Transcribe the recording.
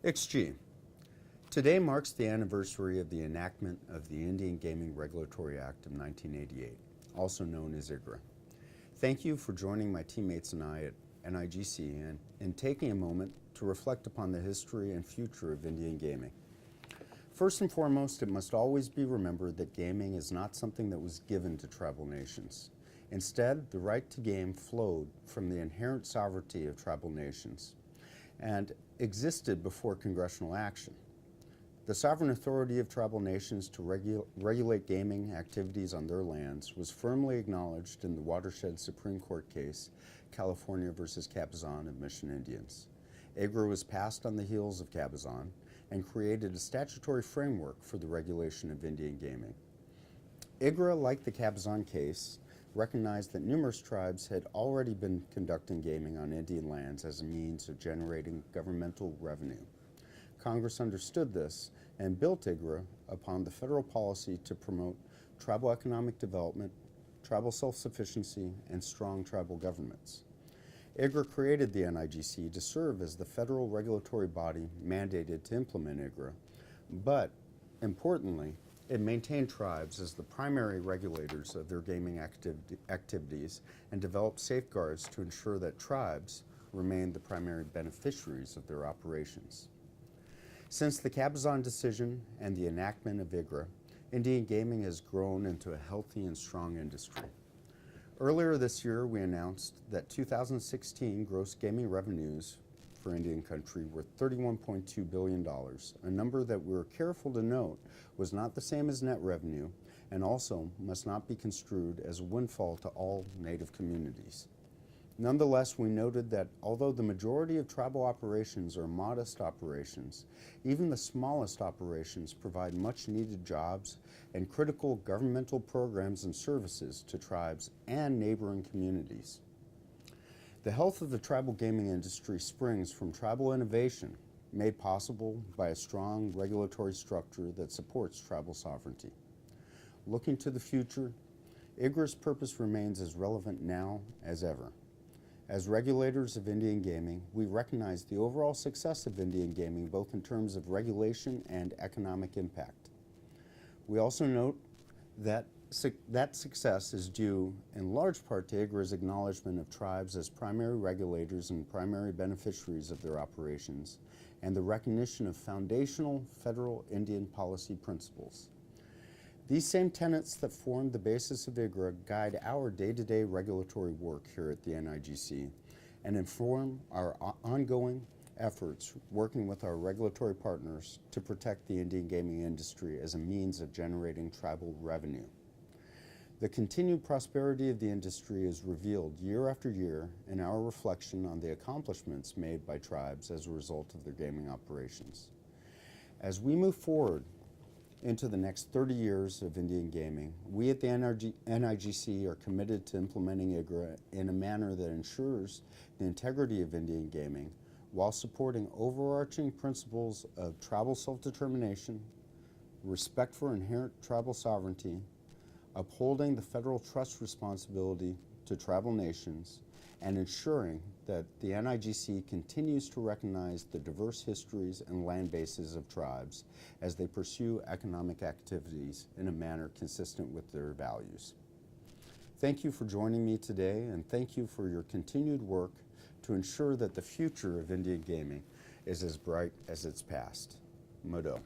XG. Today marks the anniversary of the enactment of the Indian Gaming Regulatory Act of 1988, also known as IGRA. Thank you for joining my teammates and I at NIGC and taking a moment to reflect upon the history and future of Indian gaming. First and foremost, it must always be remembered that gaming is not something that was given to tribal nations. Instead, the right to game flowed from the inherent sovereignty of tribal nations and existed before congressional action. The sovereign authority of tribal nations to regulate gaming activities on their lands was firmly acknowledged in the watershed Supreme Court case, California versus Cabazon of Mission Indians. IGRA was passed on the heels of Cabazon and created a statutory framework for the regulation of Indian gaming. IGRA, like the Cabazon case, recognized that numerous tribes had already been conducting gaming on Indian lands as a means of generating governmental revenue. Congress understood this and built IGRA upon the federal policy to promote tribal economic development, tribal self-sufficiency, and strong tribal governments. IGRA created the NIGC to serve as the federal regulatory body mandated to implement IGRA, but importantly, it maintained tribes as the primary regulators of their gaming activities and developed safeguards to ensure that tribes remained the primary beneficiaries of their operations. Since the Cabazon decision and the enactment of IGRA, Indian gaming has grown into a healthy and strong industry. Earlier this year, we announced that 2016 gross gaming revenues for Indian country were $31.2 billion, a number that we were careful to note was not the same as net revenue and also must not be construed as a windfall to all Native communities. Nonetheless, we noted that although the majority of tribal operations are modest operations, even the smallest operations provide much needed jobs and critical governmental programs and services to tribes and neighboring communities. The health of the tribal gaming industry springs from tribal innovation made possible by a strong regulatory structure that supports tribal sovereignty. Looking to the future, IGRA's purpose remains as relevant now as ever. As regulators of Indian gaming, we recognize the overall success of Indian gaming both in terms of regulation and economic impact. We also note that success is due in large part to IGRA's acknowledgement of tribes as primary regulators and primary beneficiaries of their operations, and the recognition of foundational federal Indian policy principles. These same tenets that form the basis of IGRA guide our day-to-day regulatory work here at the NIGC and inform our ongoing efforts working with our regulatory partners to protect the Indian gaming industry as a means of generating tribal revenue. The continued prosperity of the industry is revealed year after year in our reflection on the accomplishments made by tribes as a result of their gaming operations. As we move forward into the next 30 years of Indian gaming, we at the NIGC are committed to implementing IGRA in a manner that ensures the integrity of Indian gaming while supporting overarching principles of tribal self-determination, respect for inherent tribal sovereignty, upholding the federal trust responsibility to tribal nations, and ensuring that the NIGC continues to recognize the diverse histories and land bases of tribes as they pursue economic activities in a manner consistent with their values. Thank you for joining me today, and thank you for your continued work to ensure that the future of Indian gaming is as bright as its past. Modo.